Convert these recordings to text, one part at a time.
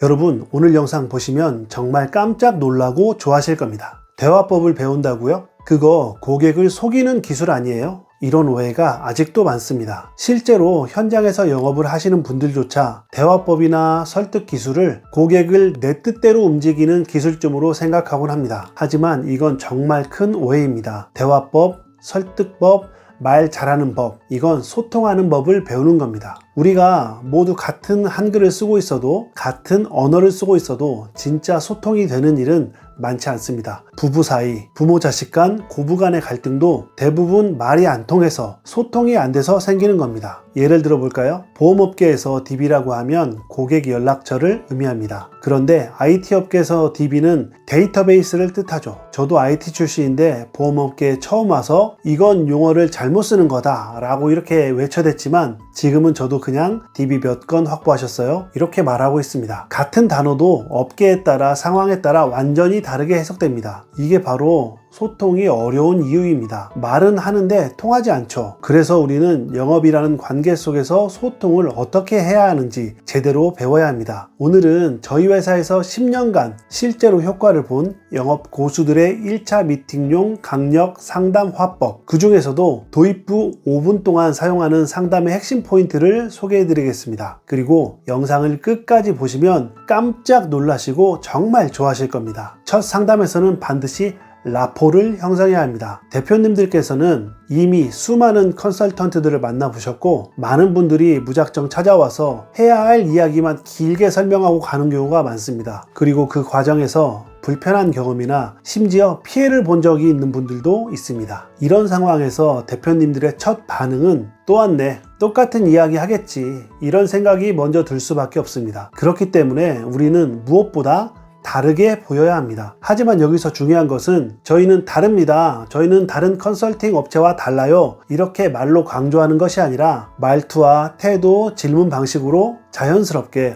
여러분, 오늘 영상 보시면 정말 깜짝 놀라고 좋아하실 겁니다. 대화법을 배운다고요? 그거 고객을 속이는 기술 아니에요? 이런 오해가 아직도 많습니다. 실제로 현장에서 영업을 하시는 분들조차 대화법이나 설득 기술을 고객을 내 뜻대로 움직이는 기술점으로 생각하곤 합니다. 하지만 이건 정말 큰 오해입니다. 대화법, 설득법, 말 잘하는 법, 이건 소통하는 법을 배우는 겁니다. 우리가 모두 같은 한글을 쓰고 있어도, 같은 언어를 쓰고 있어도 진짜 소통이 되는 일은 많지 않습니다. 부부 사이, 부모 자식 간, 고부 간의 갈등도 대부분 말이 안 통해서, 소통이 안 돼서 생기는 겁니다. 예를 들어 볼까요? 보험업계에서 DB라고 하면 고객 연락처를 의미합니다. 그런데 IT 업계에서 DB는 데이터베이스를 뜻하죠. 저도 IT 출신인데 보험업계에 처음 와서 이건 용어를 잘못 쓰는 거다 라고 이렇게 외쳐댔지만, 지금은 저도 그냥 DB 몇 건 확보하셨어요? 이렇게 말하고 있습니다. 같은 단어도 업계에 따라, 상황에 따라 완전히 다르게 해석됩니다. 이게 바로 소통이 어려운 이유입니다. 말은 하는데 통하지 않죠. 그래서 우리는 영업이라는 관계 속에서 소통을 어떻게 해야 하는지 제대로 배워야 합니다. 오늘은 저희 회사에서 10년간 실제로 효과를 본 영업 고수들의 1차 미팅용 강력 상담 화법, 그 중에서도 도입 후 5분 동안 사용하는 상담의 핵심 포인트를 소개해 드리겠습니다. 그리고 영상을 끝까지 보시면 깜짝 놀라시고 정말 좋아하실 겁니다. 첫 상담에서는 반드시 라포를 형성해야 합니다. 대표님들께서는 이미 수많은 컨설턴트들을 만나보셨고, 많은 분들이 무작정 찾아와서 해야 할 이야기만 길게 설명하고 가는 경우가 많습니다. 그리고 그 과정에서 불편한 경험이나 심지어 피해를 본 적이 있는 분들도 있습니다. 이런 상황에서 대표님들의 첫 반응은 또 왔네, 똑같은 이야기 하겠지, 이런 생각이 먼저 들 수밖에 없습니다. 그렇기 때문에 우리는 무엇보다 다르게 보여야 합니다. 하지만 여기서 중요한 것은 저희는 다릅니다, 저희는 다른 컨설팅 업체와 달라요, 이렇게 말로 강조하는 것이 아니라 말투와 태도, 질문 방식으로 자연스럽게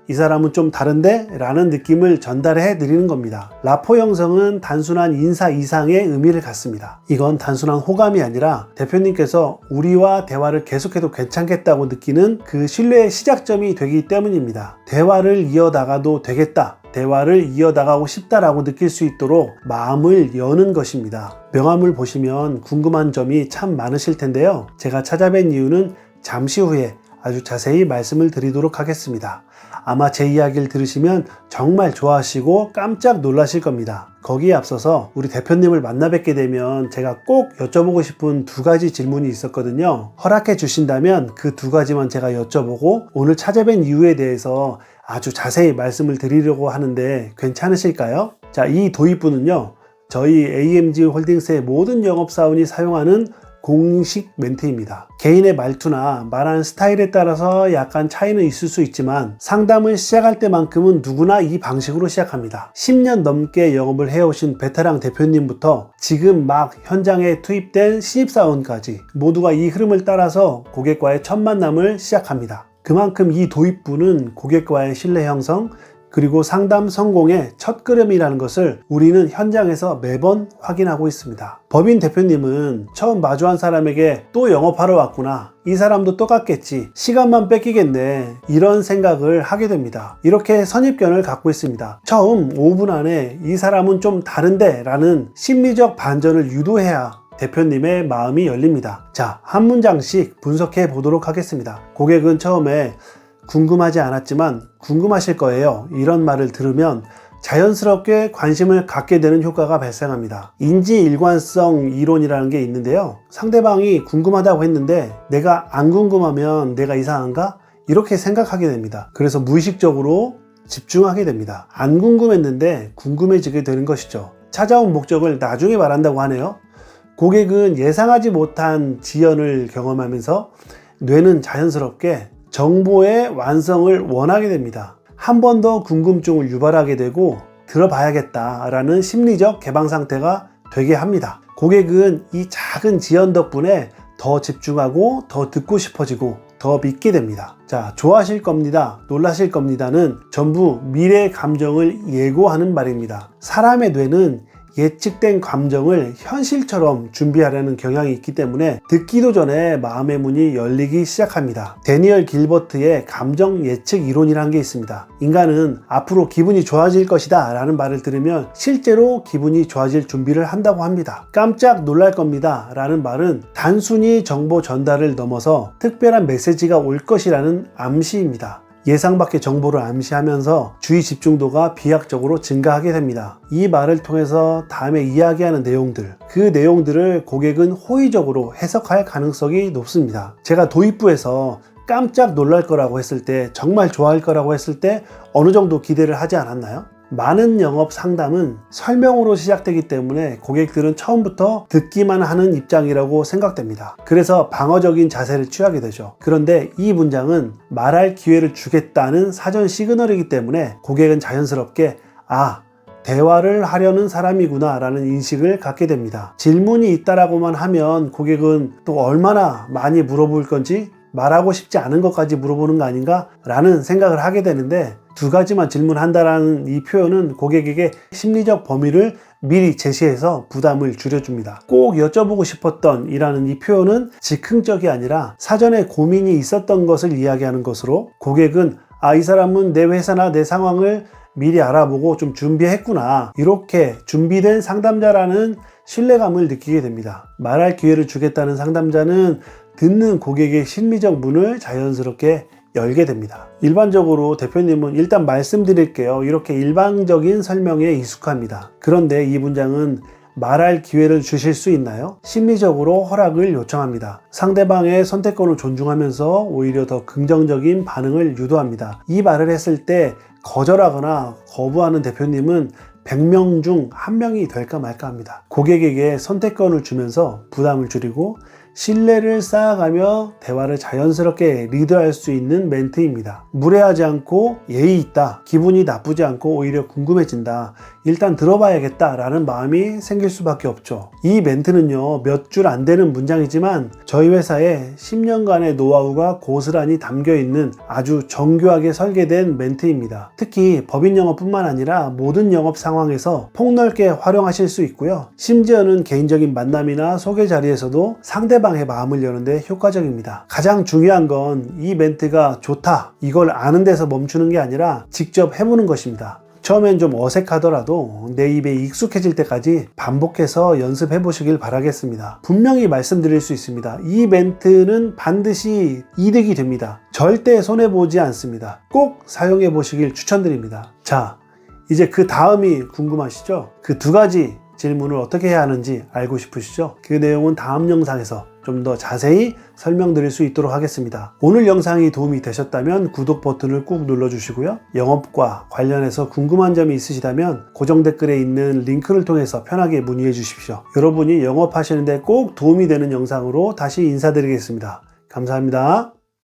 이 사람은 좀 다른데? 라는 느낌을 전달해 드리는 겁니다. 라포 형성은 단순한 인사 이상의 의미를 갖습니다. 이건 단순한 호감이 아니라 대표님께서 우리와 대화를 계속해도 괜찮겠다고 느끼는 그 신뢰의 시작점이 되기 때문입니다. 대화를 이어나가도 되겠다, 대화를 이어나가고 싶다라고 느낄 수 있도록 마음을 여는 것입니다. 명함을 보시면 궁금한 점이 참 많으실 텐데요. 제가 찾아뵌 이유는 잠시 후에 아주 자세히 말씀을 드리도록 하겠습니다. 아마 제 이야기를 들으시면 정말 좋아하시고 깜짝 놀라실 겁니다. 거기에 앞서서 우리 대표님을 만나 뵙게 되면 제가 꼭 여쭤보고 싶은 두 가지 질문이 있었거든요. 허락해 주신다면 그 두 가지만 제가 여쭤보고 오늘 찾아뵌 이유에 대해서 아주 자세히 말씀을 드리려고 하는데 괜찮으실까요? 자, 이 도입부는요, 저희 AMG 홀딩스의 모든 영업사원이 사용하는 공식 멘트입니다. 개인의 말투나 말하는 스타일에 따라서 약간 차이는 있을 수 있지만 상담을 시작할 때만큼은 누구나 이 방식으로 시작합니다. 10년 넘게 영업을 해오신 베테랑 대표님부터 지금 막 현장에 투입된 신입사원까지 모두가 이 흐름을 따라서 고객과의 첫 만남을 시작합니다. 그만큼 이 도입부는 고객과의 신뢰 형성, 그리고 상담 성공의 첫 걸음이라는 것을 우리는 현장에서 매번 확인하고 있습니다. 법인 대표님은 처음 마주한 사람에게 또 영업하러 왔구나, 이 사람도 똑같겠지, 시간만 뺏기겠네, 이런 생각을 하게 됩니다. 이렇게 선입견을 갖고 있습니다. 처음 5분 안에 이 사람은 좀 다른데 라는 심리적 반전을 유도해야 대표님의 마음이 열립니다. 자, 한 문장씩 분석해 보도록 하겠습니다. 고객은 처음에 궁금하지 않았지만 궁금하실 거예요, 이런 말을 들으면 자연스럽게 관심을 갖게 되는 효과가 발생합니다. 인지일관성 이론이라는 게 있는데요, 상대방이 궁금하다고 했는데 내가 안 궁금하면 내가 이상한가? 이렇게 생각하게 됩니다. 그래서 무의식적으로 집중하게 됩니다. 안 궁금했는데 궁금해지게 되는 것이죠. 찾아온 목적을 나중에 말한다고 하네요. 고객은 예상하지 못한 지연을 경험하면서 뇌는 자연스럽게 정보의 완성을 원하게 됩니다. 한 번 더 궁금증을 유발하게 되고 들어봐야겠다라는 심리적 개방 상태가 되게 합니다. 고객은 이 작은 지연 덕분에 더 집중하고 더 듣고 싶어지고 더 믿게 됩니다. 자, 좋아하실 겁니다, 놀라실 겁니다는 전부 미래 감정을 예고하는 말입니다. 사람의 뇌는 예측된 감정을 현실처럼 준비하려는 경향이 있기 때문에 듣기도 전에 마음의 문이 열리기 시작합니다. 데니얼 길버트의 감정 예측 이론이라는 게 있습니다. 인간은 앞으로 기분이 좋아질 것이다 라는 말을 들으면 실제로 기분이 좋아질 준비를 한다고 합니다. 깜짝 놀랄 겁니다 라는 말은 단순히 정보 전달을 넘어서 특별한 메시지가 올 것이라는 암시입니다. 예상 밖의 정보를 암시하면서 주의 집중도가 비약적으로 증가하게 됩니다. 이 말을 통해서 다음에 이야기하는 내용들, 그 내용들을 고객은 호의적으로 해석할 가능성이 높습니다. 제가 도입부에서 깜짝 놀랄 거라고 했을 때, 정말 좋아할 거라고 했을 때 어느 정도 기대를 하지 않았나요? 많은 영업 상담은 설명으로 시작되기 때문에 고객들은 처음부터 듣기만 하는 입장이라고 생각됩니다. 그래서 방어적인 자세를 취하게 되죠. 그런데 이 문장은 말할 기회를 주겠다는 사전 시그널이기 때문에 고객은 자연스럽게 대화를 하려는 사람이구나 라는 인식을 갖게 됩니다. 질문이 있다라고만 하면 고객은 또 얼마나 많이 물어볼 건지 말하고 싶지 않은 것까지 물어보는 거 아닌가 라는 생각을 하게 되는데, 두 가지만 질문한다라는 이 표현은 고객에게 심리적 범위를 미리 제시해서 부담을 줄여줍니다. 꼭 여쭤보고 싶었던 이라는 이 표현은 즉흥적이 아니라 사전에 고민이 있었던 것을 이야기하는 것으로, 고객은 이 사람은 내 회사나 내 상황을 미리 알아보고 좀 준비했구나, 이렇게 준비된 상담자라는 신뢰감을 느끼게 됩니다. 말할 기회를 주겠다는 상담자는 듣는 고객의 심리적 문을 자연스럽게 열게 됩니다. 일반적으로 대표님은 일단 말씀드릴게요, 이렇게 일방적인 설명에 익숙합니다. 그런데 이 문장은 말할 기회를 주실 수 있나요? 심리적으로 허락을 요청합니다. 상대방의 선택권을 존중하면서 오히려 더 긍정적인 반응을 유도합니다. 이 말을 했을 때 거절하거나 거부하는 대표님은 100명 중 1명이 될까 말까 합니다. 고객에게 선택권을 주면서 부담을 줄이고 신뢰를 쌓아가며 대화를 자연스럽게 리드할 수 있는 멘트입니다. 무례하지 않고 예의 있다, 기분이 나쁘지 않고 오히려 궁금해진다, 일단 들어봐야겠다 라는 마음이 생길 수밖에 없죠. 이 멘트는요, 몇 줄 안 되는 문장이지만 저희 회사에 10년간의 노하우가 고스란히 담겨있는 아주 정교하게 설계된 멘트입니다. 특히 법인 영업뿐만 아니라 모든 영업 상황에서 폭넓게 활용하실 수 있고요. 심지어는 개인적인 만남이나 소개 자리에서도 상대방의 마음을 여는데 효과적입니다. 가장 중요한 건 이 멘트가 좋다, 이걸 아는 데서 멈추는 게 아니라 직접 해보는 것입니다. 처음엔 좀 어색하더라도 내 입에 익숙해질 때까지 반복해서 연습해 보시길 바라겠습니다. 분명히 말씀드릴 수 있습니다. 이 멘트는 반드시 이득이 됩니다. 절대 손해보지 않습니다. 꼭 사용해 보시길 추천드립니다. 자, 이제 그 다음이 궁금하시죠? 그 두 가지 질문을 어떻게 해야 하는지 알고 싶으시죠? 그 내용은 다음 영상에서 좀 더 자세히 설명드릴 수 있도록 하겠습니다. 오늘 영상이 도움이 되셨다면 구독 버튼을 꾹 눌러주시고요. 영업과 관련해서 궁금한 점이 있으시다면 고정 댓글에 있는 링크를 통해서 편하게 문의해 주십시오. 여러분이 영업하시는데 꼭 도움이 되는 영상으로 다시 인사드리겠습니다. 감사합니다.